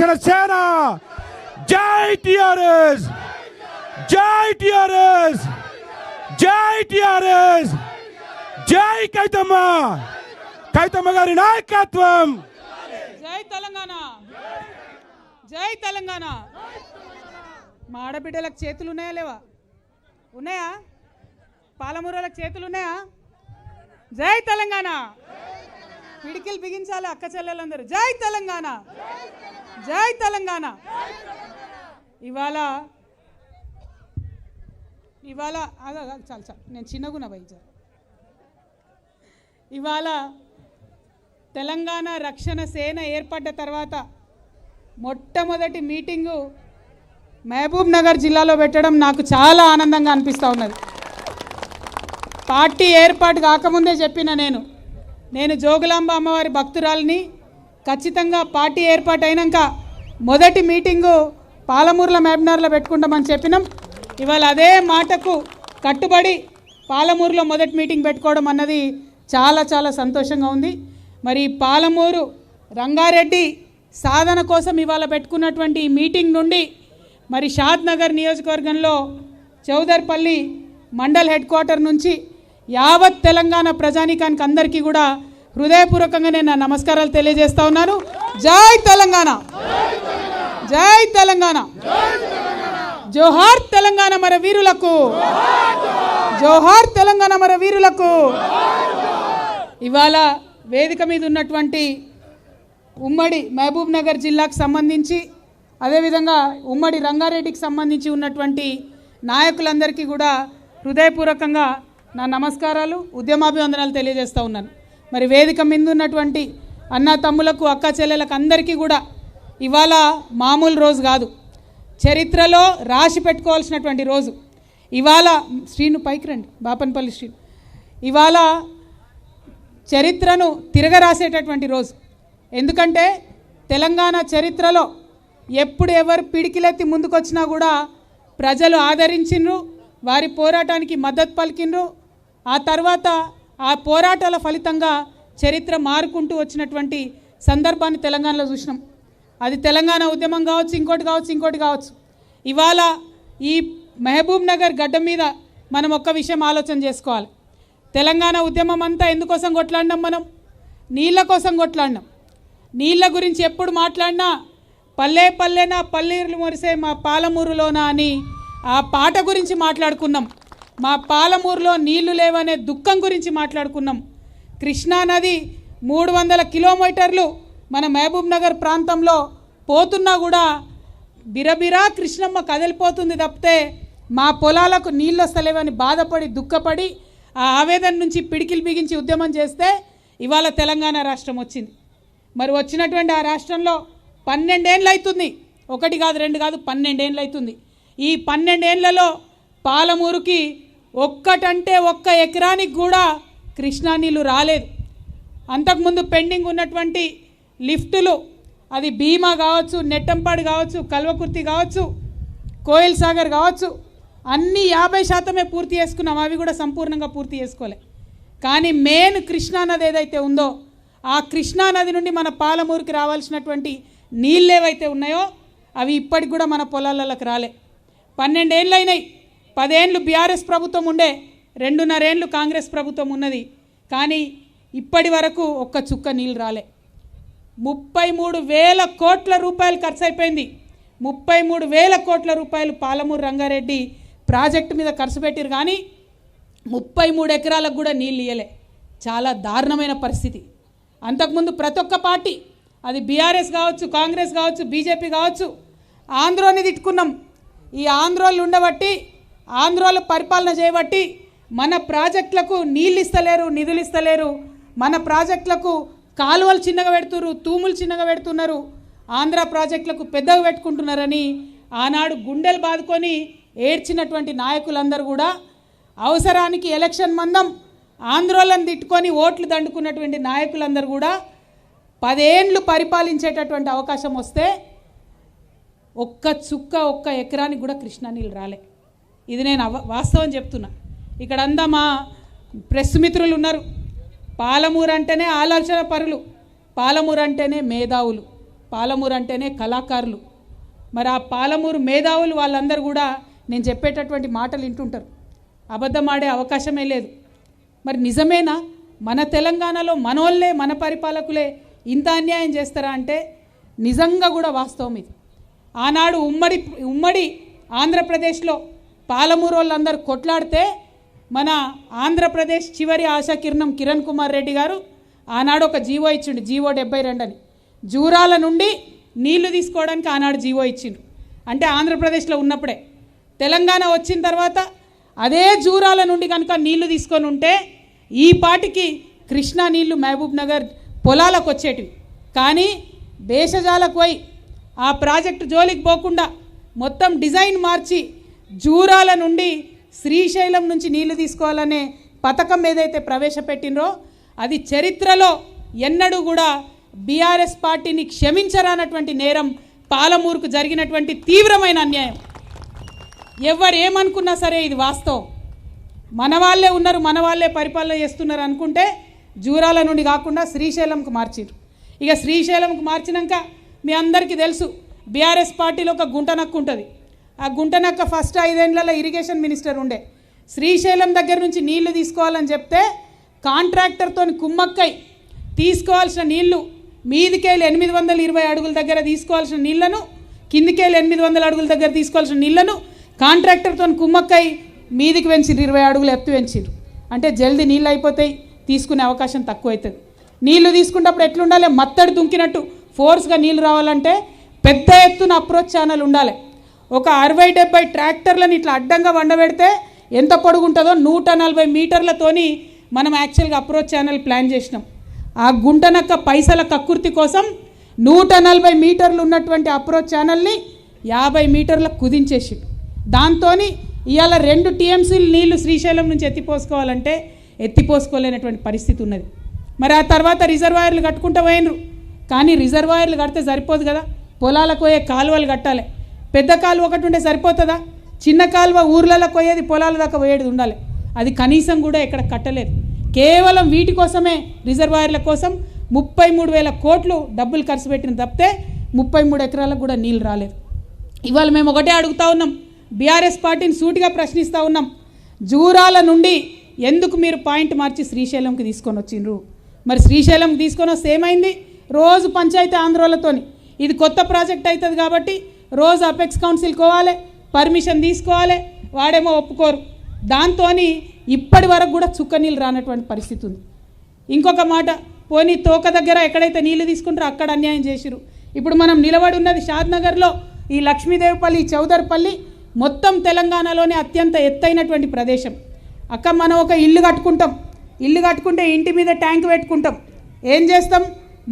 రక్షణ సేన జై టిఆర్ఎస్ జై టిఆర్ఎస్ జై టిఆర్ఎస్ జై కైతమ్మ గారి నాయకత్వం జై తెలంగాణ జై తెలంగాణ మా ఆడబిడ్డలకు చేతులు ఉన్నాయా లేవా ఉన్నాయా పాలమూరులకు చేతులు ఉన్నాయా జై తెలంగాణ పిడికిలు బిగించాలి అక్క చెల్లెలందరూ జై తెలంగాణ జై తెలంగాణ ఇవాళ చాలు నేను చిన్నగున్నా బయట ఇవాళ తెలంగాణ రక్షణ సేన ఏర్పడ్డ తర్వాత మొట్టమొదటి మీటింగు మహబూబ్ నగర్ జిల్లాలో పెట్టడం నాకు చాలా ఆనందంగా అనిపిస్తూ ఉన్నది. పార్టీ ఏర్పాటు కాకముందే చెప్పిన నేను జోగులాంబ అమ్మవారి భక్తురాలిని. ఖచ్చితంగా పార్టీ ఏర్పాటు అయినాక మొదటి మీటింగు పాలమూరులో మహబూబ్నగర్లో పెట్టుకుంటామని చెప్పినాం. ఇవాళ అదే మాటకు కట్టుబడి పాలమూరులో మొదటి మీటింగ్ పెట్టుకోవడం అన్నది చాలా చాలా సంతోషంగా ఉంది. మరి పాలమూరు రంగారెడ్డి సాధన కోసం ఇవాళ పెట్టుకున్నటువంటి ఈ మీటింగ్ నుండి మరి షాద్ నగర్ నియోజకవర్గంలో చౌదర్పల్లి మండల్ హెడ్ క్వార్టర్ నుంచి యావత్ తెలంగాణ ప్రజానీకానికి అందరికీ కూడా హృదయపూర్వకంగా నేను నా నమస్కారాలు తెలియజేస్తా ఉన్నాను. జై తెలంగాణ జై తెలంగాణ జోహార్ తెలంగాణ మన వీరులకు జోహార్ తెలంగాణ మన వీరులకు. ఇవాళ వేదిక మీద ఉన్నటువంటి ఉమ్మడి మహబూబ్ నగర్ జిల్లాకు సంబంధించి అదేవిధంగా ఉమ్మడి రంగారెడ్డికి సంబంధించి ఉన్నటువంటి నాయకులందరికీ కూడా హృదయపూర్వకంగా నా నమస్కారాలు ఉద్యమాభివందనాలు తెలియజేస్తూ ఉన్నాను. మరి వేదిక మీద ఉన్నటువంటి అన్న తమ్ములకు అక్క చెల్లెలకు అందరికీ కూడా ఇవాళ మామూలు రోజు కాదు, చరిత్రలో రాసి పెట్టుకోవాల్సినటువంటి రోజు. ఇవాళ శ్రీను పైకి రండి, బాపన్పల్లి శ్రీను, ఇవాళ చరిత్రను తిరగరాసేటటువంటి రోజు. ఎందుకంటే తెలంగాణ చరిత్రలో ఎప్పుడు ఎవరు పిడికిలెత్తి ముందుకొచ్చినా కూడా ప్రజలు ఆదరించిండ్రు, వారి పోరాటానికి మద్దతు పలికిండ్రు. ఆ తర్వాత ఆ పోరాటాల ఫలితంగా చరిత్ర మారుకుంటూ వచ్చినటువంటి సందర్భాన్ని తెలంగాణలో చూసినాం. అది తెలంగాణ ఉద్యమం కావచ్చు, ఇంకోటి కావచ్చు. ఇవాళ ఈ మహబూబ్ నగర్ గడ్డ మీద మనం ఒక్క విషయం ఆలోచన చేసుకోవాలి. తెలంగాణ ఉద్యమం అంతా ఎందుకోసం కొట్లాడినాం? మనం నీళ్ళ కోసం కొట్లాడినాం. నీళ్ళ గురించి ఎప్పుడు మాట్లాడినా పల్లె పల్లెన పల్లెలు మొరిసే మా పాలమూరులోనా అని ఆ పాట గురించి మాట్లాడుకున్నాం. మా పాలమూరులో నీళ్లు లేవనే దుఃఖం గురించి మాట్లాడుకున్నాం. కృష్ణానది 300 కిలోమీటర్లు మన మహబూబ్ నగర్ ప్రాంతంలో పోతున్నా కూడా బిరబిరా కృష్ణమ్మ కదిలిపోతుంది తప్పితే మా పొలాలకు నీళ్ళు వస్తలేవని బాధపడి దుఃఖపడి ఆ ఆవేదన నుంచి పిడికిలు బిగించి ఉద్యమం చేస్తే ఇవాళ తెలంగాణ రాష్ట్రం వచ్చింది. మరి వచ్చినటువంటి ఆ రాష్ట్రంలో 12 ఏళ్ళు అవుతుంది. 1 కాదు 2 కాదు 12 ఏళ్ళు అవుతుంది. ఈ 12 ఏళ్లలో పాలమూరుకి ఒక్కటంటే ఒక్క ఎకరానికి కూడా కృష్ణా నీళ్ళు రాలేదు. అంతకుముందు పెండింగ్ ఉన్నటువంటి లిఫ్టులు, అది భీమా కావచ్చు, నెట్టంపాడు కావచ్చు, కల్వకుర్తి కావచ్చు, కోయిల్ సాగర్ కావచ్చు, అన్నీ 50% పూర్తి చేసుకున్నాం. అవి కూడా సంపూర్ణంగా పూర్తి చేసుకోలే. కానీ మెయిన్ కృష్ణానది ఏదైతే ఉందో ఆ కృష్ణానది నుండి మన పాలమూరుకి రావాల్సినటువంటి నీళ్ళు ఏవైతే ఉన్నాయో అవి ఇప్పటికి కూడా మన పొలాలకు రాలే. 12 ఏళ్ళు అయినాయి. 10 ఏళ్ళు బీఆర్ఎస్ ప్రభుత్వం ఉండే, 2.5 ఏళ్ళు కాంగ్రెస్ ప్రభుత్వం ఉన్నది. కానీ ఇప్పటి వరకు ఒక్క చుక్క నీళ్ళు రాలే. 33,000 కోట్ల రూపాయలు ఖర్చు అయిపోయింది. 33,000 కోట్ల రూపాయలు పాలమూరు రంగారెడ్డి ప్రాజెక్టు మీద ఖర్చు పెట్టిరు, కానీ 33 ఎకరాలకు కూడా నీళ్ళు ఇయ్యలే. చాలా దారుణమైన పరిస్థితి. అంతకుముందు ప్రతి ఒక్క పార్టీ, అది బీఆర్ఎస్ కావచ్చు, కాంగ్రెస్ కావచ్చు, బీజేపీ కావచ్చు, ఆంధ్రోని తిట్టుకున్నాం. ఈ ఆంధ్రోళ్ళు ఉండబట్టి, ఆంధ్రోలు పరిపాలన చేయబట్టి మన ప్రాజెక్టులకు నీళ్ళు ఇస్తలేరు, నిధులు ఇస్తలేరు. మన ప్రాజెక్టులకు కాలువలు చిన్నగా పెడుతున్నారు, తూములు చిన్నగా పెడుతున్నారు, ఆంధ్ర ప్రాజెక్టులకు పెద్దగా పెట్టుకుంటున్నారని ఆనాడు గుండెలు బాదుకొని ఏడ్చినటువంటి నాయకులందరూ కూడా అవసరానికి ఎలక్షన్ మందం ఆంధ్రోలను తిట్టుకొని ఓట్లు దండుకున్నటువంటి నాయకులందరూ కూడా 10 ఏళ్ళు పరిపాలించేటటువంటి అవకాశం వస్తే ఒక్క చుక్క ఒక్క ఎకరానికి కూడా కృష్ణా నీళ్ళు రాలే. ఇది నేను వాస్తవం చెప్తున్నా. ఇక్కడ అంతా మా ప్రెస్ మిత్రులు ఉన్నారు. పాలమూరు అంటేనే ఆలోచన పరులు, పాలమూరు అంటేనే మేధావులు, పాలమూరు అంటేనే కళాకారులు. మరి ఆ పాలమూరు మేధావులు వాళ్ళందరూ కూడా నేను చెప్పేటటువంటి మాటలు వింటుంటారు, అబద్ధం ఆడే అవకాశమే లేదు. మరి నిజమేనా మన తెలంగాణలో మనోళ్ళే మన పరిపాలకులే ఇంత అన్యాయం చేస్తారా అంటే నిజంగా కూడా వాస్తవం ఇది. ఆనాడు ఉమ్మడి ఆంధ్రప్రదేశ్లో పాలమూరు వాళ్ళందరూ కొట్లాడితే మన ఆంధ్రప్రదేశ్ చివరి ఆశాకిరణం కిరణ్ కుమార్ రెడ్డి గారు ఆనాడు ఒక జీవో ఇచ్చిండు, జీవో 72 అని. జూరాల నుండి నీళ్లు తీసుకోవడానికి ఆనాడు జీవో ఇచ్చిండు. అంటే ఆంధ్రప్రదేశ్లో ఉన్నప్పుడే. తెలంగాణ వచ్చిన తర్వాత అదే జూరాల నుండి కనుక నీళ్లు తీసుకొని ఉంటే ఈ పాటికి కృష్ణా నీళ్లు మహబూబ్ నగర్ పొలాలకు వచ్చేటివి. కానీ దేశజాలకు పోయి ఆ ప్రాజెక్టు జోలికి పోకుండా మొత్తం డిజైన్ మార్చి జూరాల నుండి శ్రీశైలం నుంచి నీళ్లు తీసుకోవాలనే పథకం ఏదైతే ప్రవేశపెట్టినరో అది చరిత్రలో ఎన్నడూ కూడా బీఆర్ఎస్ పార్టీని క్షమించరానటువంటి నేరం, పాలమూరుకు జరిగినటువంటి తీవ్రమైన అన్యాయం. ఎవరు ఏమనుకున్నా సరే ఇది వాస్తవం. మన వాళ్ళే ఉన్నారు, మన వాళ్ళే పరిపాలన చేస్తున్నారు అనుకుంటే జూరాల నుండి కాకుండా శ్రీశైలంకు మార్చారు. ఇక శ్రీశైలంకు మార్చినాక మీ అందరికీ తెలుసు బీఆర్ఎస్ పార్టీలో ఒక గుంటనక్క ఉంటుంది. ఆ గుంటనక్క ఫస్ట్ 5 ఏళ్లలో ఇరిగేషన్ మినిస్టర్ ఉండే. శ్రీశైలం దగ్గర నుంచి నీళ్లు తీసుకోవాలని చెప్తే కాంట్రాక్టర్తో కుమ్మక్కై తీసుకోవాల్సిన నీళ్లు మీదికెళ్ళి 820 అడుగుల దగ్గర తీసుకోవాల్సిన నీళ్లను, కిందికెళ్ళి 800 అడుగుల దగ్గర తీసుకోవాల్సిన నీళ్లను కాంట్రాక్టర్తో కుమ్మక్కై మీదికి పెంచిరు, 20 అడుగులు ఎత్తు పెంచిరు. అంటే జల్దీ నీళ్ళు అయిపోతాయి, తీసుకునే అవకాశం తక్కువ అవుతుంది. నీళ్లు తీసుకున్నప్పుడు ఎట్లుండాలి, మత్తడి దుంకినట్టు ఫోర్స్గా నీళ్ళు రావాలంటే పెద్ద ఎత్తున అప్రోచ్ ఛానల్ ఉండాలి. ఒక 60-70 ట్రాక్టర్లను ఇట్లా అడ్డంగా వండబెడితే ఎంత పొడుగు ఉంటుందో 140 మీటర్లతోని మనం యాక్చువల్గా అప్రోచ్ ఛానల్ ప్లాన్ చేసినాం. ఆ గుంటనక్క పైసల కక్కుర్తి కోసం 140 మీటర్లు ఉన్నటువంటి అప్రోచ్ ఛానల్ని 50 మీటర్లకు కుదించేసి దాంతో ఇవాళ 2 టీఎంసీలు నీళ్లు శ్రీశైలం నుంచి ఎత్తిపోసుకోవాలంటే ఎత్తిపోసుకోలేనటువంటి పరిస్థితి ఉన్నది. మరి ఆ తర్వాత రిజర్వాయర్లు కట్టుకుంటూ పోయినరు. కానీ రిజర్వాయర్లు కడితే సరిపోదు కదా, పొలాలకు పోయే కాలువలు కట్టాలి. పెద్ద కాలువ ఒకటి ఉంటే సరిపోతుందా? చిన్న కాలువ ఊర్లకు పోయేది పొలాల దాకా పోయేది ఉండాలి. అది కనీసం కూడా ఇక్కడ కట్టలేదు. కేవలం వీటి కోసమే, రిజర్వాయర్ల కోసం 33,000 కోట్లు డబ్బులు ఖర్చు పెట్టిన తప్పితే 33 ఎకరాలకు కూడా నీళ్ళు రాలేదు. ఇవాళ మేము ఒకటే అడుగుతూ ఉన్నాం, బీఆర్ఎస్ పార్టీని సూటిగా ప్రశ్నిస్తూ ఉన్నాం. జూరాల నుండి ఎందుకు మీరు పాయింట్ మార్చి శ్రీశైలంకి తీసుకొని వచ్చిండ్రు? మరి శ్రీశైలంకి తీసుకొని వస్తే ఏమైంది? రోజు పంచాయతీ ఆందోళనతోని ఇది కొత్త ప్రాజెక్ట్ అవుతుంది కాబట్టి రోజు అపెక్స్ కౌన్సిల్కి పోవాలి, పర్మిషన్ తీసుకోవాలి, వాడేమో ఒప్పుకోరు. దాంతో ఇప్పటి వరకు కూడా చుక్క నీళ్ళు రానటువంటి పరిస్థితి ఉంది. ఇంకొక మాట, పోనీ తోక దగ్గర ఎక్కడైతే నీళ్లు తీసుకుంటారో అక్కడ అన్యాయం చేసిరు. ఇప్పుడు మనం నిలబడి ఉన్నది షాద్నగర్లో, ఈ లక్ష్మీదేవిపల్లి, చౌదర్పల్లి మొత్తం తెలంగాణలోనే అత్యంత ఎత్తైనటువంటి ప్రదేశం. అక్క మనం ఒక ఇల్లు కట్టుకుంటాం, ఇల్లు కట్టుకుంటే ఇంటి మీద ట్యాంక్ పెట్టుకుంటాం. ఏం చేస్తాం?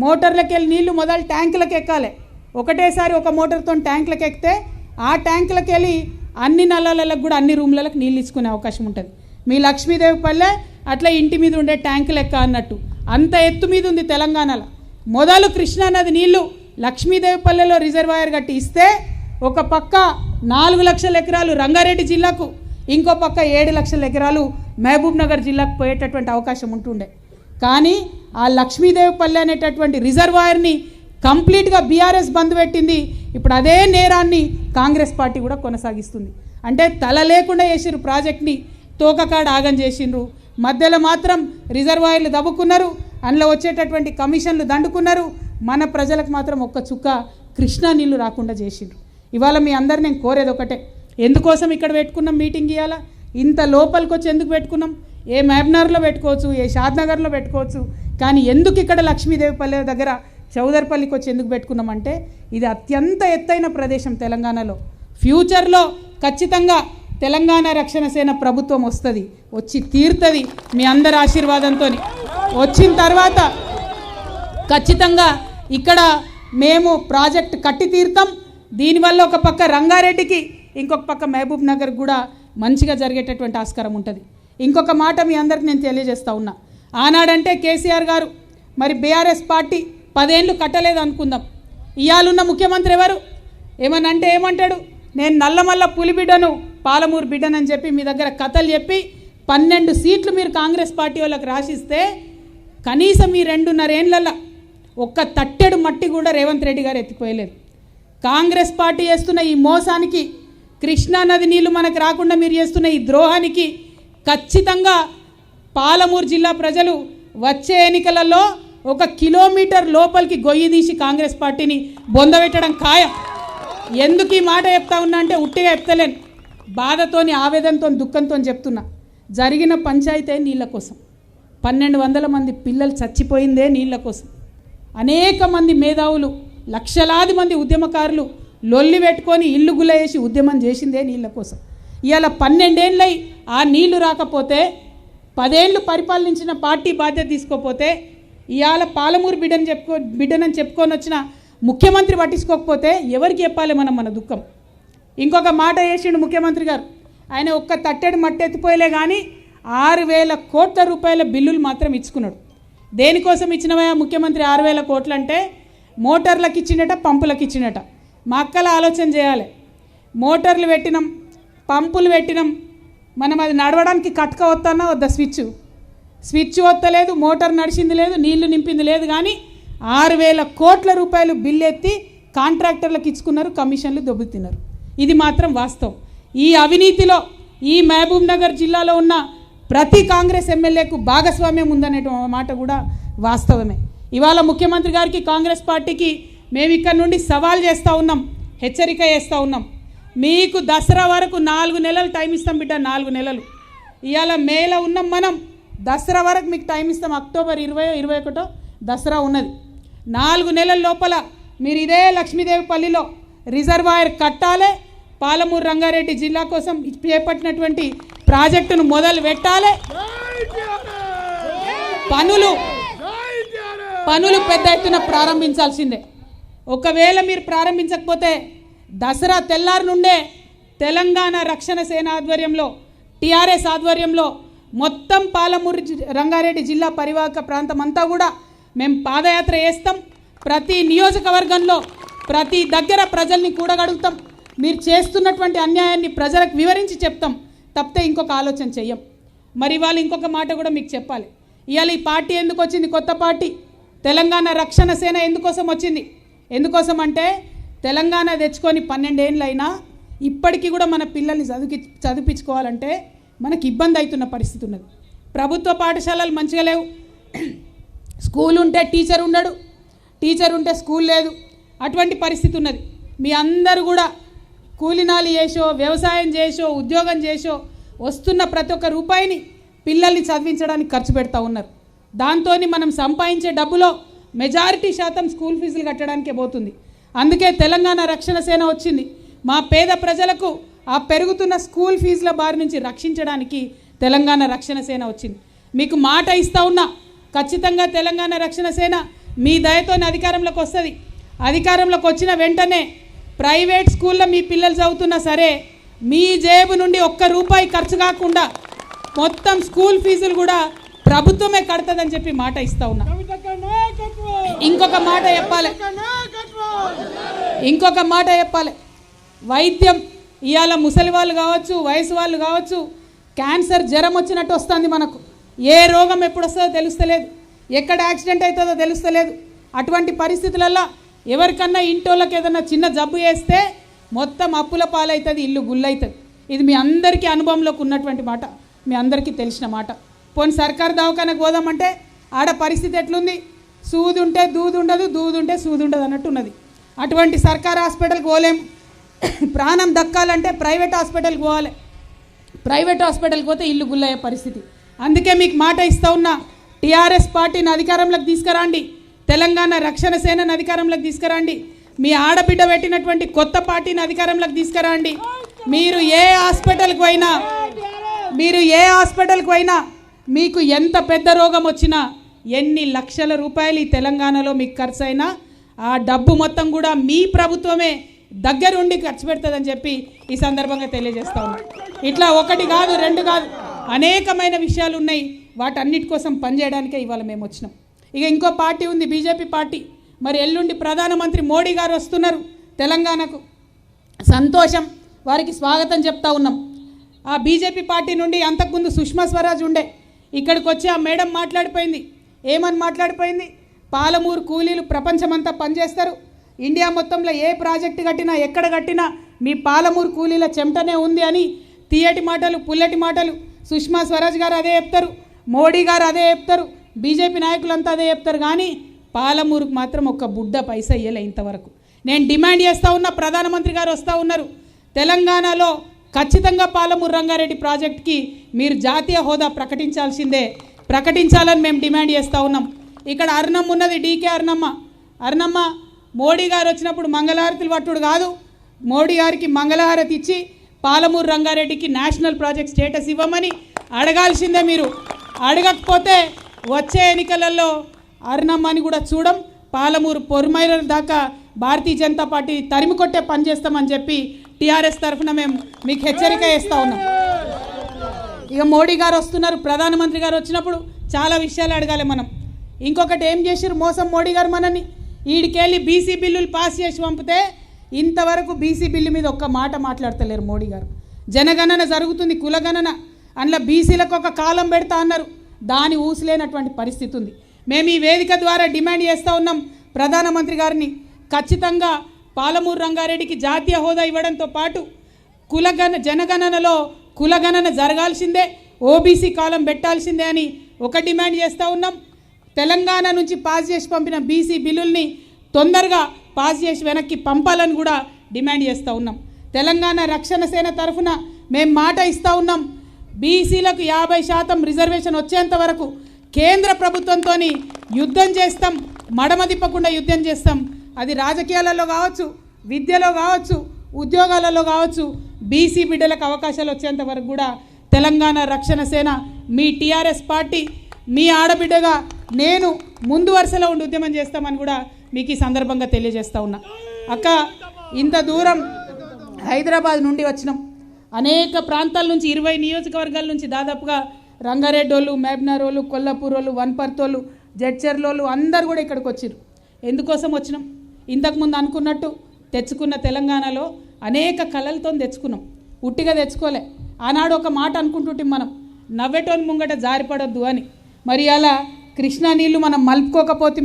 మోటార్లకు వెళ్ళి నీళ్లు మొదలు ట్యాంకులకు ఎక్కాలి. ఒకటేసారి ఒక మోటార్తో ట్యాంకులకు ఎక్కితే ఆ ట్యాంకులకు వెళ్ళి అన్ని నల్లాలకు కూడా అన్ని రూమ్లకు నీళ్ళు ఇచ్చుకునే అవకాశం ఉంటుంది. మీ లక్ష్మీదేవిపల్లె అట్లా ఇంటి మీద ఉండే ట్యాంకు లెక్క అన్నట్టు అంత ఎత్తు మీద ఉంది తెలంగాణలో. మొదలు కృష్ణానది నీళ్లు లక్ష్మీదేవిపల్లెలో రిజర్వాయర్ కట్టి ఇస్తే ఒక పక్క 4 లక్షల ఎకరాలు రంగారెడ్డి జిల్లాకు, ఇంకో పక్క 7 లక్షల ఎకరాలు మహబూబ్ నగర్ జిల్లాకు పోయేటటువంటి అవకాశం ఉంటుండే. కానీ ఆ లక్ష్మీదేవిపల్లె అనేటటువంటి రిజర్వాయర్ని కంప్లీట్గా బీఆర్ఎస్ బంద్ పెట్టింది. ఇప్పుడు అదే నేరాన్ని కాంగ్రెస్ పార్టీ కూడా కొనసాగిస్తుంది. అంటే తల లేకుండా చేసిరు ప్రాజెక్ట్ని, తోకకాడ ఆగం చేసిండ్రు. మధ్యలో మాత్రం రిజర్వాయర్లు దవ్వుకున్నారు, అందులో వచ్చేటటువంటి కమిషన్లు దండుకున్నారు. మన ప్రజలకు మాత్రం ఒక్క చుక్క కృష్ణా నీళ్లు రాకుండా చేసిండ్రు. ఇవాళ మీ అందరు నేను కోరేది ఒకటే, ఎందుకోసం ఇక్కడ పెట్టుకున్నాం మీటింగ్? ఇవాళ ఇంత లోపలికి వచ్చి ఎందుకు పెట్టుకున్నాం? ఏ మహబూబ్నగర్లో పెట్టుకోవచ్చు, ఏ షాద్నగర్లో పెట్టుకోవచ్చు, కానీ ఎందుకు ఇక్కడ లక్ష్మీదేవిపల్లె దగ్గర చౌదర్పల్లికి వచ్చి ఎందుకు పెట్టుకున్నామంటే ఇది అత్యంత ఎత్తైన ప్రదేశం తెలంగాణలో. ఫ్యూచర్లో ఖచ్చితంగా తెలంగాణ రక్షణ సేన ప్రభుత్వం వస్తుంది, వచ్చి తీరుతుంది మీ అందరి ఆశీర్వాదంతో. వచ్చిన తర్వాత ఖచ్చితంగా ఇక్కడ మేము ప్రాజెక్ట్ కట్టి తీరుతాం. దీనివల్ల ఒక పక్క రంగారెడ్డికి, ఇంకొక పక్క మహబూబ్ నగర్ కూడా మంచిగా జరిగేటటువంటి ఆస్కారం ఉంటుంది. ఇంకొక మాట మీ అందరికి నేను తెలియజేస్తూ ఉన్నా. ఆనాడంటే కేసీఆర్ గారు, మరి బీఆర్ఎస్ పార్టీ 10 ఏళ్ళు కట్టలేదు అనుకుందాం. ఇవాళున్న ముఖ్యమంత్రి ఎవరు? ఏమనంటే ఏమంటాడు? నేను నల్లమల్ల పులి బిడ్డను, పాలమూరు బిడ్డనని చెప్పి మీ దగ్గర కథలు చెప్పి 12 సీట్లు మీరు కాంగ్రెస్ పార్టీ వాళ్ళకి రాసిస్తే కనీసం ఈ 2.5 ఏళ్లలో ఒక్క తట్టెడు మట్టి కూడా రేవంత్ రెడ్డి గారు ఎత్తిపోయలేదు. కాంగ్రెస్ పార్టీ చేస్తున్న ఈ మోసానికి, కృష్ణా నది నీళ్లు మనకు రాకుండా మీరు చేస్తున్న ఈ ద్రోహానికి ఖచ్చితంగా పాలమూరు జిల్లా ప్రజలు వచ్చే ఎన్నికలలో 1 కిలోమీటర్ లోపలికి గొయ్యి తీసి కాంగ్రెస్ పార్టీని బొందబెట్టడం ఖాయం. ఎందుకు ఈ మాట చెప్తా ఉన్నా అంటే ఉట్టిగా చెప్తలేను, బాధతోని, ఆవేదనతో, దుఃఖంతో చెప్తున్నా. జరిగిన పంచాయతీ నీళ్ళ కోసం 1200 మంది పిల్లలు చచ్చిపోయిందే నీళ్ళ కోసం. అనేక మంది మేధావులు, లక్షలాది మంది ఉద్యమకారులు లొల్లి పెట్టుకొని ఇల్లు గుల్ల వేసి ఉద్యమం చేసిందే నీళ్ళ కోసం. ఇవాళ 12 ఏళ్ళై ఆ నీళ్లు రాకపోతే, 10 ఏళ్ళు పరిపాలించిన పార్టీ బాధ్యత తీసుకోకపోతే, ఇవాళ పాలమూరు బిడ్డనని చెప్పుకొని వచ్చిన ముఖ్యమంత్రి పట్టించుకోకపోతే ఎవరికి చెప్పాలి మనం మన దుఃఖం? ఇంకొక మాట వేసిండు ముఖ్యమంత్రి గారు, ఆయన ఒక్క తట్టెడు మట్టి ఎత్తిపోయలే కానీ 6,000 కోట్ల రూపాయల బిల్లులు మాత్రం ఇచ్చుకున్నాడు. దేనికోసం ఇచ్చినవా ముఖ్యమంత్రి 6,000 కోట్లు అంటే? మోటార్లకు ఇచ్చినట, పంపులకు ఇచ్చినట. మా అక్కల ఆలోచన చేయాలి. మోటార్లు పెట్టినాం, పంపులు పెట్టినాం, మనం అది నడవడానికి కట్క వస్తానా వద్ద? స్విచ్ వస్తలేదు, మోటార్ నడిచింది లేదు, నీళ్లు నింపింది లేదు. కానీ 6,000 కోట్ల రూపాయలు బిల్లు ఎత్తి కాంట్రాక్టర్లకు ఇచ్చుకున్నారు, కమిషన్లు దొబ్బుతున్నారు. ఇది మాత్రం వాస్తవం. ఈ అవినీతిలో ఈ మహబూబ్ నగర్ జిల్లాలో ఉన్న ప్రతి కాంగ్రెస్ ఎమ్మెల్యేకు భాగస్వామ్యం ఉందనే మాట కూడా వాస్తవమే. ఇవాళ ముఖ్యమంత్రి గారికి, కాంగ్రెస్ పార్టీకి మేము ఇక్కడ నుండి సవాల్ చేస్తూ ఉన్నాం, హెచ్చరిక చేస్తూ ఉన్నాం. మీకు దసరా వరకు 4 నెలలు టైం ఇస్తాం బిడ్డ, 4 నెలలు. ఇవాళ మేలో ఉన్నాం మనం, దసరా వరకు మీకు టైం ఇస్తాం. అక్టోబర్ 20-21 దసరా ఉన్నది. 4 నెలల లోపల మీరు ఇదే లక్ష్మీదేవిపల్లిలో రిజర్వాయర్ కట్టాలి, పాలమూరు రంగారెడ్డి జిల్లా కోసం చేపట్టినటువంటి ప్రాజెక్టును మొదలు పెట్టాలి. పనులు పెద్ద ఎత్తున ప్రారంభించాల్సిందే. ఒకవేళ మీరు ప్రారంభించకపోతే దసరా తెల్లారి నుండే తెలంగాణ రక్షణ సేన ఆధ్వర్యంలో, టీఆర్ఎస్ ఆధ్వర్యంలో మొత్తం పాలమూరు రంగారెడ్డి జిల్లా పరివాహక ప్రాంతం అంతా కూడా మేము పాదయాత్ర చేస్తాం. ప్రతి నియోజకవర్గంలో ప్రతి దగ్గర ప్రజల్ని కూడగడుగుతాం. మీరు చేస్తున్నటువంటి అన్యాయాన్ని ప్రజలకు వివరించి చెప్తాం, తప్పితే ఇంకొక ఆలోచన చెయ్యం. మరి ఇవాళ ఇంకొక మాట కూడా మీకు చెప్పాలి. ఇవాళ ఈ పార్టీ ఎందుకు వచ్చింది? కొత్త పార్టీ తెలంగాణ రక్షణ సేన ఎందుకోసం వచ్చింది? ఎందుకోసం అంటే తెలంగాణ తెచ్చుకొని 12 ఏళ్ళు అయినా ఇప్పటికీ కూడా మన పిల్లల్ని చదివించుకోవాలంటే మనకి ఇబ్బంది అవుతున్న పరిస్థితి ఉన్నది. ప్రభుత్వ పాఠశాలలు మంచిగా లేవు. స్కూల్ ఉంటే టీచర్ ఉండడు, టీచర్ ఉంటే స్కూల్ లేదు, అటువంటి పరిస్థితి ఉన్నది. మీ అందరూ కూడా కూలినాలి చేసో, వ్యవసాయం చేసో, ఉద్యోగం చేసో వస్తున్న ప్రతి ఒక్క రూపాయిని పిల్లల్ని చదివించడానికి ఖర్చు పెడతా ఉన్నారు. దాంతో మనం సంపాదించే డబ్బులో మెజారిటీ శాతం స్కూల్ ఫీజులు కట్టడానికే పోతుంది. అందుకే తెలంగాణ రక్షణ సేన వచ్చింది. మా పేద ప్రజలకు ఆ పెరుగుతున్న స్కూల్ ఫీజుల బారి నుంచి రక్షించడానికి తెలంగాణ రక్షణ సేన వచ్చింది. మీకు మాట ఇస్తా ఉన్నా, ఖచ్చితంగా తెలంగాణ రక్షణ సేన మీ దయతోనే అధికారంలోకి వస్తుంది. అధికారంలోకి వచ్చిన వెంటనే ప్రైవేట్ స్కూల్లో మీ పిల్లలు చదువుతున్నా సరే మీ జేబు నుండి ₹1 ఖర్చు కాకుండా మొత్తం స్కూల్ ఫీజులు కూడా ప్రభుత్వమే కడుతుందని చెప్పి మాట ఇస్తా ఉన్నా. ఇంకొక మాట చెప్పాలి. వైద్యం ఇవాళ ముసలి వాళ్ళు కావచ్చు, వయసు వాళ్ళు కావచ్చు, క్యాన్సర్ జ్వరం వచ్చినట్టు వస్తుంది మనకు. ఏ రోగం ఎప్పుడు వస్తుందో తెలుస్తలేదు, ఎక్కడ యాక్సిడెంట్ అవుతుందో తెలుస్తలేదు. అటువంటి పరిస్థితులలో ఎవరికన్నా ఇంటోళ్ళకి ఏదన్నా చిన్న జబ్బు చేస్తే మొత్తం అప్పుల పాలవుతుంది, ఇల్లు గుల్లవుతుంది. ఇది మీ అందరికీ అనుభవంలోకి ఉన్నటువంటి మాట, మీ అందరికీ తెలిసిన మాట. పోనీ సర్కారు దవాఖానకు పోదామంటే ఆడ పరిస్థితి ఎట్లుంది? సూది ఉంటే దూది ఉండదు, దూది ఉంటే సూది ఉండదు అన్నట్టు ఉన్నది. అటువంటి సర్కారు హాస్పిటల్కి పోలేం. ప్రాణం దక్కాలంటే ప్రైవేట్ హాస్పిటల్కి పోవాలి. ప్రైవేట్ హాస్పిటల్కి పోతే ఇల్లు గుల్లయ్యే పరిస్థితి. అందుకే మీకు మాట ఇస్తా ఉన్నా, టీఆర్ఎస్ పార్టీని అధికారంలోకి తీసుకురండి, తెలంగాణ రక్షణ సేనను అధికారంలోకి తీసుకురండి, మీ ఆడబిడ్డ పెట్టినటువంటి కొత్త పార్టీని అధికారంలోకి తీసుకురండి. మీరు ఏ హాస్పిటల్కి పోయినా మీకు ఎంత పెద్ద రోగం వచ్చినా, ఎన్ని లక్షల రూపాయలు ఈ తెలంగాణలో మీకు ఖర్చు అయినా ఆ డబ్బు మొత్తం కూడా మీ ప్రభుత్వమే దగ్గరుండి ఖర్చు పెడుతుందని చెప్పి ఈ సందర్భంగా తెలియజేస్తా ఉన్నాం. ఇట్లా 1 కాదు 2 కాదు అనేకమైన విషయాలు ఉన్నాయి. వాటన్నిటి కోసం పనిచేయడానికే ఇవాళ మేము వచ్చినాం. ఇక ఇంకో పార్టీ ఉంది, బీజేపీ పార్టీ. మరి ఎల్లుండి ప్రధానమంత్రి మోడీ గారు వస్తున్నారు తెలంగాణకు. సంతోషం, వారికి స్వాగతం చెప్తా ఉన్నాం. ఆ బీజేపీ పార్టీ నుండి అంతకుముందు సుష్మా స్వరాజ్ ఉండే, ఇక్కడికి వచ్చి ఆ మేడం మాట్లాడిపోయింది. ఏమని మాట్లాడిపోయింది? పాలమూరు కూలీలు ప్రపంచమంతా పనిచేస్తారు. ఇండియా మొత్తంలో ఏ ప్రాజెక్టు కట్టినా ఎక్కడ కట్టినా మీ పాలమూరు కూలీల చెమటనే ఉంది అని తీయటి మాటలు పుల్లటి మాటలు సుష్మా స్వరాజ్ గారు అదే చెప్తారు, మోడీ గారు అదే చెప్తారు, బీజేపీ నాయకులంతా అదే చెప్తారు. కానీ పాలమూరుకు మాత్రం ఒక్క బుడ్డ పైసా ఇయ్యలే ఇంతవరకు. నేను డిమాండ్ చేస్తూ ఉన్నా, ప్రధానమంత్రి గారు వస్తూ ఉన్నారు, తెలంగాణలో ఖచ్చితంగా పాలమూరు రంగారెడ్డి ప్రాజెక్ట్కి మీరు జాతీయ హోదా ప్రకటించాలని మేము డిమాండ్ చేస్తూ ఉన్నాం. ఇక్కడ అర్ణమ్మ ఉన్నది, డీకే అర్ణమ్మ మోడీ గారు వచ్చినప్పుడు మంగళహారతులు పట్టుడు కాదు, మోడీ గారికి మంగళహారతి ఇచ్చి పాలమూరు రంగారెడ్డికి నేషనల్ ప్రాజెక్ట్ స్టేటస్ ఇవ్వమని అడగాల్సిందే. మీరు అడగకపోతే వచ్చే ఎన్నికలలో అర్ణమ్మని కూడా చూడం, పాలమూరు పొరుమైల దాకా భారతీయ జనతా పార్టీ తరిమి కొట్టే పని చేస్తామని చెప్పి టీఆర్ఎస్ తరఫున మేము మీకు హెచ్చరిక చేస్తూ ఉన్నాం. ఇక మోడీ గారు వస్తున్నారు, ప్రధానమంత్రి గారు వచ్చినప్పుడు చాలా విషయాలు అడగాలి మనం. ఇంకొకటి ఏం చేశారు మోసం మోడీ గారు మనని, ఈడికెళ్ళి బీసీ బిల్లులు పాస్ చేసి పంపితే ఇంతవరకు బీసీ బిల్లు మీద ఒక్క మాట మాట్లాడతలేరు మోడీ గారు. జనగణన జరుగుతుంది, కులగణన, అందులో బీసీలకు ఒక కాలం పెడతా అన్నారు, దాని ఊసలేనటువంటి పరిస్థితి ఉంది. మేము ఈ వేదిక ద్వారా డిమాండ్ చేస్తూ ఉన్నాం ప్రధానమంత్రి గారిని, ఖచ్చితంగా పాలమూరు రంగారెడ్డికి జాతీయ హోదా ఇవ్వడంతో పాటు జనగణనలో కులగణన జరగాల్సిందే, ఓబీసీ కాలం పెట్టాల్సిందే అని ఒక డిమాండ్ చేస్తూ ఉన్నాం. తెలంగాణ నుంచి పాస్ చేసి పంపిన బీసీ బిల్లుల్ని తొందరగా పాస్ చేసి వెనక్కి పంపాలని కూడా డిమాండ్ చేస్తూ ఉన్నాం. తెలంగాణ రక్షణ సేన తరఫున మేము మాట ఇస్తూ ఉన్నాం, బీసీలకు 50% రిజర్వేషన్ వచ్చేంత వరకు కేంద్ర ప్రభుత్వంతో యుద్ధం చేస్తాం, మడమ తిప్పకుండా యుద్ధం చేస్తాం. అది రాజకీయాలలో కావచ్చు, విద్యలో కావచ్చు, ఉద్యోగాలలో కావచ్చు, బీసీ బిడ్డలకు అవకాశాలు వచ్చేంత వరకు కూడా తెలంగాణ రక్షణ సేన, మీ టీఆర్ఎస్ పార్టీ, మీ ఆడబిడ్డగా నేను ముందు వరుసలో ఉండి ఉద్యమం చేస్తామని కూడా మీకు ఈ సందర్భంగా తెలియజేస్తూ ఉన్నా. అక్క, ఇంత దూరం హైదరాబాద్ నుండి వచ్చినాం, అనేక ప్రాంతాల నుంచి 20 నియోజకవర్గాల నుంచి దాదాపుగా రంగారెడ్డి వాళ్ళు, మహబూబ్నగర్ వాళ్ళు, కొల్లాపూర్ వాళ్ళు, వన్పర్తి వాళ్ళు, జడ్చర్ల వాళ్ళు అందరు కూడా ఇక్కడికి వచ్చారు. ఎందుకోసం వచ్చినాం? ఇంతకుముందు అనుకున్నట్టు తెచ్చుకున్న తెలంగాణలో అనేక కళలతో తెచ్చుకున్నాం, ఉట్టిగా తెచ్చుకోలే. ఆనాడు ఒక మాట అనుకుంటుంటే మనం, నవ్వెటోని ముంగట జారిపడొద్దు అని. మరి అలా కృష్ణా నీళ్లు మనం మలుపుకోకపోతే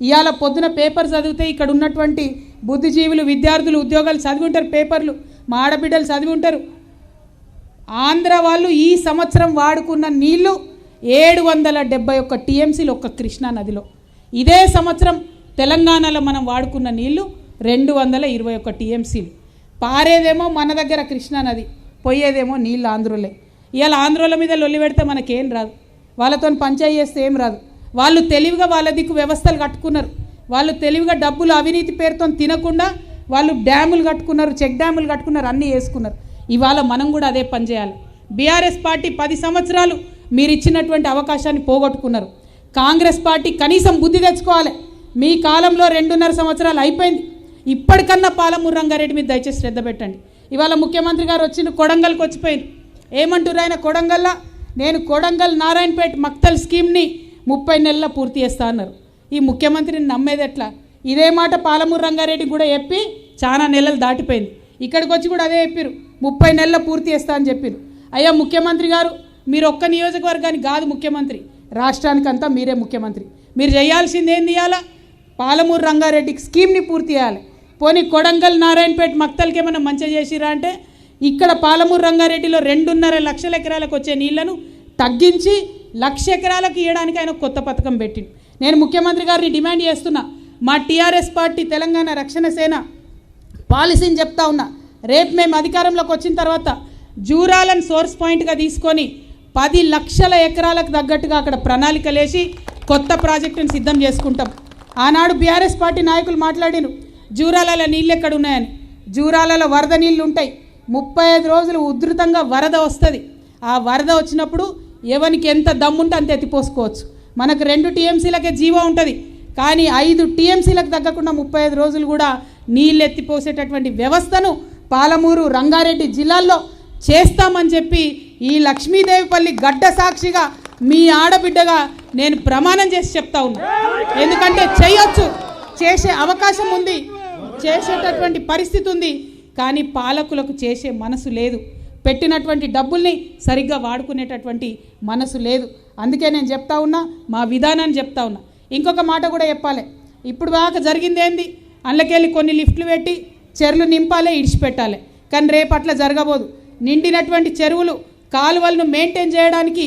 ఇవాళ పొద్దున పేపర్ చదివితే ఇక్కడ ఉన్నటువంటి బుద్ధిజీవులు, విద్యార్థులు, ఉద్యోగాలు చదివి ఉంటారు, పేపర్లు మా ఆడబిడ్డలు చదివి ఉంటారు. ఆంధ్ర వాళ్ళు ఈ సంవత్సరం వాడుకున్న నీళ్లు 771 టీఎంసీలు ఒక్క కృష్ణా నదిలో. ఇదే సంవత్సరం తెలంగాణలో మనం వాడుకున్న నీళ్లు 221 టీఎంసీలు. పారేదేమో మన దగ్గర కృష్ణా నది, పోయేదేమో నీళ్ళు ఆంధ్రులే. ఇవాళ ఆంధ్రుల మీద లొల్లి పెడితే మనకేం రాదు, వాళ్ళతో పంచాయతీ చేస్తే ఏం రాదు. వాళ్ళు తెలివిగా వాళ్ళ దిక్కు వ్యవస్థలు కట్టుకున్నారు, వాళ్ళు తెలివిగా డబ్బులు అవినీతి పేరుతో తినకుండా వాళ్ళు డ్యాములు కట్టుకున్నారు, చెక్ డ్యాములు కట్టుకున్నారు, అన్నీ వేసుకున్నారు. ఇవాళ మనం కూడా అదే పని చేయాలి. బీఆర్ఎస్ పార్టీ 10 సంవత్సరాలు మీరు ఇచ్చినటువంటి అవకాశాన్ని పోగొట్టుకున్నారు. కాంగ్రెస్ పార్టీ కనీసం బుద్ధి తెచ్చుకోవాలి. మీ కాలంలో 2.5 సంవత్సరాలు అయిపోయింది, ఇప్పటికన్నా పాలమూరు రంగారెడ్డి మీద దయచేసి శ్రద్ధ పెట్టండి. ఇవాళ ముఖ్యమంత్రి గారు వచ్చిన కొడంగల్కి వచ్చిపోయింది. ఏమంటారు ఆయన? కొడంగల్లా నేను కొడంగల్ నారాయణపేట మక్తల్ స్కీమ్ని 30 నెలల్లో పూర్తి చేస్తా అన్నారు. ఈ ముఖ్యమంత్రిని నమ్మేది ఎట్లా? ఇదే మాట పాలమూరు రంగారెడ్డి కూడా చెప్పి చాలా నెలలు దాటిపోయింది. ఇక్కడికి వచ్చి కూడా అదే చెప్పారు, 30 నెలల్లో పూర్తి చేస్తా అని చెప్పారు. అయ్యా ముఖ్యమంత్రి గారు, మీరు ఒక్క నియోజకవర్గానికి కాదు ముఖ్యమంత్రి, రాష్ట్రానికంతా మీరే ముఖ్యమంత్రి. మీరు చేయాల్సింది ఏంది? ఇవ్వాలా పాలమూరు రంగారెడ్డికి స్కీమ్ని పూర్తి చేయాలి. పోనీ కొడంగల్ నారాయణపేట మక్తల్కి ఏమైనా మంచిగా చేసిరా అంటే, ఇక్కడ పాలమూరు రంగారెడ్డిలో 2.5 లక్షల ఎకరాలకు వచ్చే నీళ్లను తగ్గించి 1,00,000 ఎకరాలకు ఇవ్వడానికి ఆయన కొత్త పథకం పెట్టింది. నేను ముఖ్యమంత్రి గారిని డిమాండ్ చేస్తున్నా, మా టీఆర్ఎస్ పార్టీ తెలంగాణ రక్షణ సేన పాలసీని చెప్తా ఉన్నా, రేపు మేము అధికారంలోకి వచ్చిన తర్వాత జూరాలను సోర్స్ పాయింట్గా తీసుకొని 10 లక్షల ఎకరాలకు తగ్గట్టుగా అక్కడ ప్రణాళికలేసి కొత్త ప్రాజెక్టును సిద్ధం చేసుకుంటాం. ఆనాడు బీఆర్ఎస్ పార్టీ నాయకులు మాట్లాడిను, జూరాలలో నీళ్ళు ఎక్కడ ఉన్నాయని. జూరాలలో వరద నీళ్ళు ఉంటాయి, 35 రోజులు ఉధృతంగా వరద వస్తుంది. ఆ వరద వచ్చినప్పుడు ఎవరికి ఎంత దమ్ముంటే అంత ఎత్తిపోసుకోవచ్చు. మనకు 2 టీఎంసీలకే జీవో ఉంటుంది, కానీ 5 టీఎంసీలకు తగ్గకుండా 35 రోజులు కూడా నీళ్ళు ఎత్తిపోసేటటువంటి వ్యవస్థను పాలమూరు రంగారెడ్డి జిల్లాల్లో చేస్తామని చెప్పి ఈ లక్ష్మీదేవిపల్లి గడ్డ సాక్షిగా మీ ఆడబిడ్డగా నేను ప్రమాణం చేసి చెప్తా ఉన్నా. ఎందుకంటే చేయొచ్చు, చేసే అవకాశం ఉంది, చేసేటటువంటి పరిస్థితి ఉంది, కానీ పాలకులకు చేసే మనసు లేదు, పెట్టినటువంటి డబ్బుల్ని సరిగ్గా వాడుకునేటటువంటి మనసు లేదు. అందుకే నేను చెప్తా ఉన్నా, మా విధానాన్ని చెప్తా ఉన్నా. ఇంకొక మాట కూడా చెప్పాలి. ఇప్పుడు దాకా జరిగింది ఏంది, అందులోకెళ్ళి కొన్ని లిఫ్ట్లు పెట్టి చెరువులు నింపాలి, ఇడిచిపెట్టాలి. కానీ రేపు అట్లా జరగబోదు. నిండినటువంటి చెరువులు కాలువలను మెయింటైన్ చేయడానికి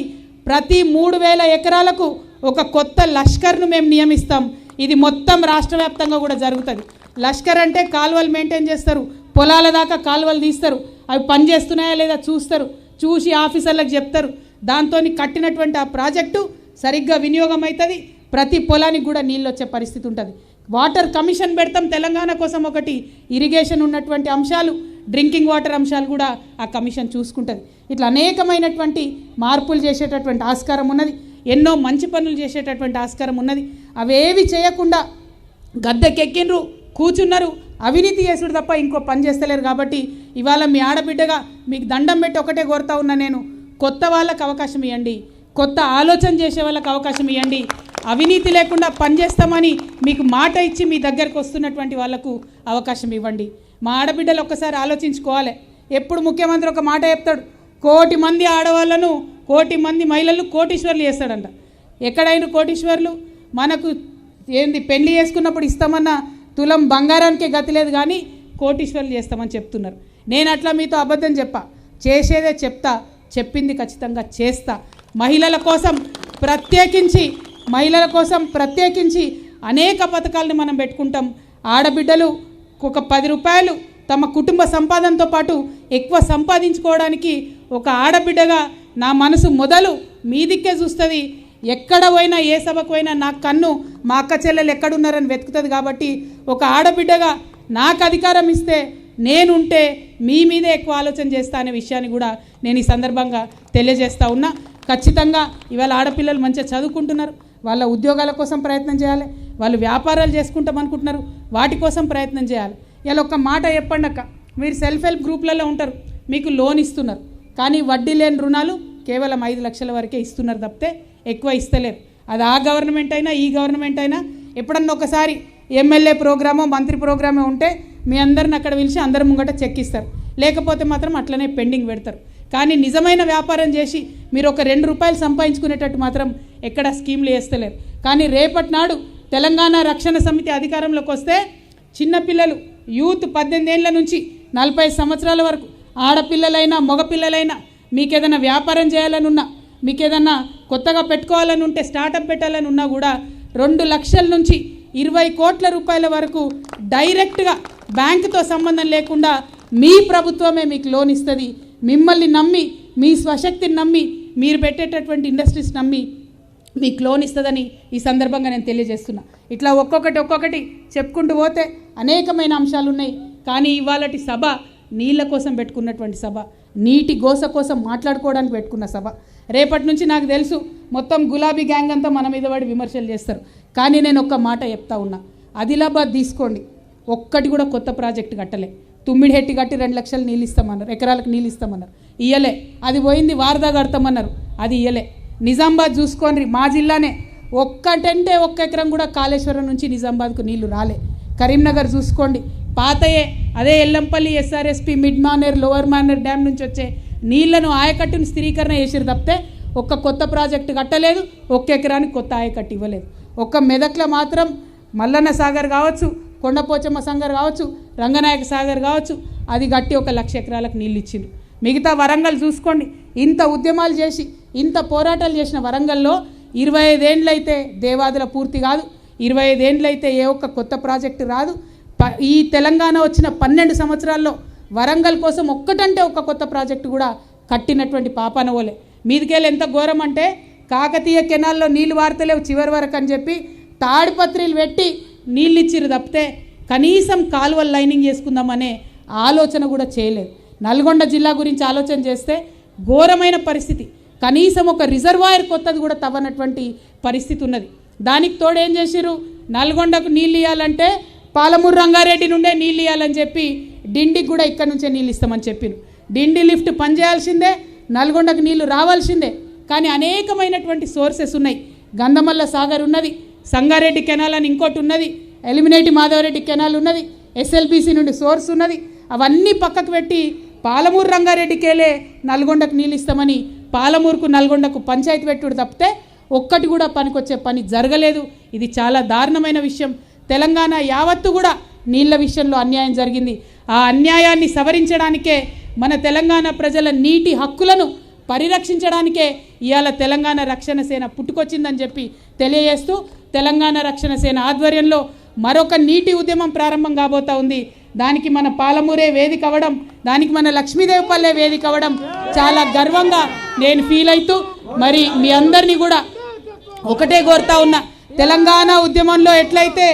ప్రతి 3000 ఎకరాలకు ఒక కొత్త లష్కర్ను మేము నియమిస్తాం. ఇది మొత్తం రాష్ట్ర వ్యాప్తంగా కూడా జరుగుతుంది. లష్కర్ అంటే కాలువలు మెయింటైన్ చేస్తారు, పొలాల దాకా కాలువలు తీస్తారు, అవి పనిచేస్తున్నాయా లేదా చూస్తారు, చూసి ఆఫీసర్లకు చెప్తారు. దాంతో కట్టినటువంటి ఆ ప్రాజెక్టు సరిగ్గా వినియోగం అవుతుంది, ప్రతి పొలానికి కూడా నీళ్ళు వచ్చే పరిస్థితి ఉంటుంది. వాటర్ కమిషన్ పెడతాం తెలంగాణ కోసం, ఒకటి ఇరిగేషన్ ఉన్నటువంటి అంశాలు, డ్రింకింగ్ వాటర్ అంశాలు కూడా ఆ కమిషన్ చూసుకుంటుంది. ఇట్లా అనేకమైనటువంటి మార్పులు చేసేటటువంటి ఆస్కారం ఉన్నది, ఎన్నో మంచి పనులు చేసేటటువంటి ఆస్కారం ఉన్నది. అవేవి చేయకుండా గద్దెకెక్కిండ్రు, కూర్చున్నారు, అవినీతి చేసుడు తప్ప ఇంకో పని చేస్తలేరు. కాబట్టి ఇవాళ మీ ఆడబిడ్డగా మీకు దండం పెట్టి ఒకటే కోరుతా ఉన్నా, నేను కొత్త వాళ్ళకు అవకాశం ఇవ్వండి, కొత్త ఆలోచన చేసే వాళ్ళకి అవకాశం ఇవ్వండి. అవినీతి లేకుండా పనిచేస్తామని మీకు మాట ఇచ్చి మీ దగ్గరకు వస్తున్నటువంటి వాళ్లకు అవకాశం ఇవ్వండి. మా ఆడబిడ్డలు ఒక్కసారి ఆలోచించుకోవాలి. ఎప్పుడు ముఖ్యమంత్రి ఒక మాట చెప్తాడు, 1,000,000 మంది ఆడవాళ్ళను, 1,000,000 మంది మహిళలు కోటీశ్వర్లు చేస్తాడంట. ఎక్కడైనా కోటీశ్వర్లు? మనకు ఏంది పెళ్లి చేసుకున్నప్పుడు ఇస్తామన్న తులం బంగారానికే గతి లేదు, కానీ కోటీశ్వర్లు చేస్తామని చెప్తున్నారు. నేను అట్లా మీతో అబద్ధం చెప్పా, చేసేదే చెప్తా, చెప్పింది ఖచ్చితంగా చేస్తా. మహిళల కోసం ప్రత్యేకించి అనేక పథకాలను మనం పెట్టుకుంటాం. ఆడబిడ్డలు ఒక 10 రూపాయలు తమ కుటుంబ సంపాదనతో పాటు ఎక్కువ సంపాదించుకోవడానికి ఒక ఆడబిడ్డగా నా మనసు మొదలు మీ దిక్కే చూస్తుంది. ఎక్కడ పోయినా, ఏ సభకు పోయినా నా కన్ను మా అక్క చెల్లెలు ఎక్కడున్నారని వెతుకుతుంది. కాబట్టి ఒక ఆడబిడ్డగా నాకు అధికారం ఇస్తే, నేనుంటే మీ మీదే ఎక్కువ ఆలోచన చేస్తా అనే విషయాన్ని కూడా నేను ఈ సందర్భంగా తెలియజేస్తా ఉన్నా. ఖచ్చితంగా ఇవాళ ఆడపిల్లలు మంచిగా చదువుకుంటున్నారు, వాళ్ళ ఉద్యోగాల కోసం ప్రయత్నం చేయాలి, వాళ్ళు వ్యాపారాలు చేసుకుంటాం అనుకుంటున్నారు, వాటి కోసం ప్రయత్నం చేయాలి. ఇలా ఒక్క మాట చెప్పండి అక్క, మీరు సెల్ఫ్ హెల్ప్ గ్రూప్లలో ఉంటారు, మీకు లోన్ ఇస్తున్నారు, కానీ వడ్డీ లేని రుణాలు కేవలం 5 లక్షల వరకే ఇస్తున్నారు తప్పితే ఎక్కువ ఇస్తలేరు. అది ఆ గవర్నమెంట్ అయినా ఈ గవర్నమెంట్ అయినా. ఎప్పుడన్నా ఒకసారి ఎమ్మెల్యే ప్రోగ్రామో మంత్రి ప్రోగ్రామో ఉంటే మీ అందరిని అక్కడ పిలిచి అందరి ముంగట చెక్ ఇస్తారు, లేకపోతే మాత్రం అట్లనే పెండింగ్ పెడతారు. కానీ నిజమైన వ్యాపారం చేసి మీరు ఒక 2 రూపాయలు సంపాదించుకునేటట్టు మాత్రం ఎక్కడ స్కీమ్లు వేస్తలేరు. కానీ రేపటి నాడు తెలంగాణ రక్షణ సమితి అధికారంలోకి వస్తే చిన్నపిల్లలు, యూత్ 18 ఏళ్ళ నుంచి 40 సంవత్సరాల వరకు ఆడపిల్లలైనా మగపిల్లలైనా మీకు ఏదైనా వ్యాపారం చేయాలని ఉన్నా, మీకు ఏదైనా కొత్తగా పెట్టుకోవాలని ఉంటే, స్టార్టప్ పెట్టాలని ఉన్నా కూడా 2 లక్షల నుంచి 20 కోట్ల రూపాయల వరకు డైరెక్ట్గా బ్యాంకుతో సంబంధం లేకుండా మీ ప్రభుత్వమే మీకు లోన్ ఇస్తుంది. మిమ్మల్ని నమ్మి, మీ స్వశక్తిని నమ్మి, మీరు పెట్టేటటువంటి ఇండస్ట్రీస్ నమ్మి మీకు లోన్ ఇస్తుందని ఈ సందర్భంగా నేను తెలియజేస్తున్నా. ఇట్లా ఒక్కొక్కటి చెప్పుకుంటూ పోతే అనేకమైన అంశాలు ఉన్నాయి. కానీ ఇవాళటి సభ నీళ్ళ కోసం పెట్టుకున్నటువంటి సభ, నీటి గోస కోసం మాట్లాడుకోవడానికి పెట్టుకున్న సభ. రేపటి నుంచి నాకు తెలుసు మొత్తం గులాబీ గ్యాంగ్ అంతా మన మీద పడి విమర్శలు చేస్తారు. కానీ నేను ఒక్క మాట చెప్తా ఉన్నా, ఆదిలాబాద్ తీసుకోండి, ఒక్కటి కూడా కొత్త ప్రాజెక్టు కట్టలే. తుమ్మిడిహెట్టి కట్టి 2 లక్షలు నీళ్ళు ఇస్తామన్నారు, ఎకరాలకు నీళ్ళు ఇస్తామన్నారు, ఇయ్యలే. అది పోయింది వారదా కడతామన్నారు, అది ఇయ్యలే. నిజామాబాద్ చూసుకోండి, మా జిల్లానే ఒక్క ఎకరం కూడా కాళేశ్వరం నుంచి నిజామాబాద్కు నీళ్లు రాలే. కరీంనగర్ చూసుకోండి, పాతయే అదే Yellampalli SRSP mid Maner lower Maner dam నుంచి వచ్చే నీళ్లను ఆయకట్టును స్థిరీకరణ చేసిరు తప్పితే ఒక్క కొత్త ప్రాజెక్టు కట్టలేదు, ఒక్క ఎకరానికి కొత్త ఆయకట్టు ఇవ్వలేదు. ఒక్క మెదక్లో మాత్రం మల్లన్న సాగర్ కావచ్చు, కొండపోచమ్మ సాగర్ కావచ్చు, రంగనాయక సాగర్ కావచ్చు, అది కట్టి 1,00,000 ఎకరాలకు నీళ్ళు ఇచ్చిండ్రు. మిగతా వరంగల్ చూసుకోండి, ఇంత ఉద్యమాలు చేసి ఇంత పోరాటాలు చేసిన వరంగల్లో 25 ఏండ్లయితే దేవాదుల పూర్తి కాదు, 25 ఏండ్లయితే ఏ ఒక్క కొత్త ప్రాజెక్టు రాదు. ఈ తెలంగాణ వచ్చిన 12 సంవత్సరాల్లో వరంగల్ కోసం ఒక్కటంటే ఒక్క కొత్త ప్రాజెక్టు కూడా కట్టినటువంటి పాపానవోలే. మీదికెళ్ళి ఎంత ఘోరం అంటే, కాకతీయ కెనాల్లో నీళ్లు వారతలేవు చివరి వరకు అని చెప్పి తాడిపత్రిలు పెట్టి నీళ్ళు ఇచ్చిరు తప్పితే కనీసం కాలువలు లైనింగ్ చేసుకుందామనే ఆలోచన కూడా చేయలేదు. నల్గొండ జిల్లా గురించి ఆలోచన చేస్తే ఘోరమైన పరిస్థితి, కనీసం ఒక రిజర్వాయర్ కొత్తది కూడా తవ్వనటువంటి పరిస్థితి ఉన్నది. దానికి తోడు ఏం చేసిరు, నల్గొండకు నీళ్ళు ఇవ్వాలంటే పాలమూరు రంగారెడ్డి నుండే నీళ్ళు ఇవ్వాలని చెప్పి డిండికి కూడా ఇక్కడ నుంచే నీళ్ళు ఇస్తామని చెప్పిరు. డిండి లిఫ్ట్ పనిచేయాల్సిందే, నల్గొండకు నీళ్లు రావాల్సిందే. కానీ అనేకమైనటువంటి సోర్సెస్ ఉన్నాయి. గంధమల్ల సాగర్ ఉన్నది, సంగారెడ్డి కెనాల్ అని ఇంకోటి ఉన్నది, ఎలిమినేటి మాధవరెడ్డి కెనాల్ ఉన్నది, ఎస్ఎల్బీసీ నుండి సోర్స్ ఉన్నది. అవన్నీ పక్కకు పెట్టి పాలమూరు రంగారెడ్డికేలే నల్గొండకు నీళ్ళు ఇస్తామని పాలమూరుకు నల్గొండకు పంచాయతీ పెట్టుడు తప్పితే ఒక్కటి కూడా పనికొచ్చే పని జరగలేదు. ఇది చాలా దారుణమైన విషయం. తెలంగాణ యావత్తు కూడా నీళ్ల విషయంలో అన్యాయం జరిగింది. ఆ అన్యాయాన్ని సవరించడానికే, మన తెలంగాణ ప్రజల నీటి హక్కులను పరిరక్షించడానికే ఇవాళ తెలంగాణ రక్షణ సేన పుట్టుకొచ్చిందని చెప్పి తెలియజేస్తూ, తెలంగాణ రక్షణ సేన ఆధ్వర్యంలో మరొక నీటి ఉద్యమం ప్రారంభం కాబోతా ఉంది. దానికి మన పాలమూరే వేదిక అవ్వడం, దానికి మన లక్ష్మీదేవిపల్లె వేదిక అవ్వడం చాలా గర్వంగా నేను ఫీల్ అవుతూ, మరి మీ అందరినీ కూడా ఒకటే కోరుతా ఉన్నా, తెలంగాణ ఉద్యమంలో ఎట్లయితే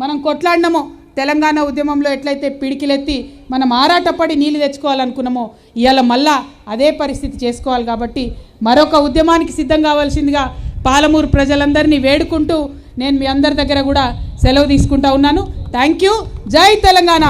మనం కొట్లాడినామో, తెలంగాణ ఉద్యమంలో ఎట్లయితే పిడికిలెత్తి మనం ఆరాటపడి నీళ్ళు తెచ్చుకోవాలనుకున్నామో, ఇవాళ మళ్ళా అదే పరిస్థితి చేసుకోవాలి. కాబట్టి మరొక ఉద్యమానికి సిద్ధం కావాల్సిందిగా పాలమూరు ప్రజలందరినీ వేడుకుంటూ నేను మీ అందరి దగ్గర కూడా సెలవు తీసుకుంటా ఉన్నాను. Thank you. జై తెలంగాణ.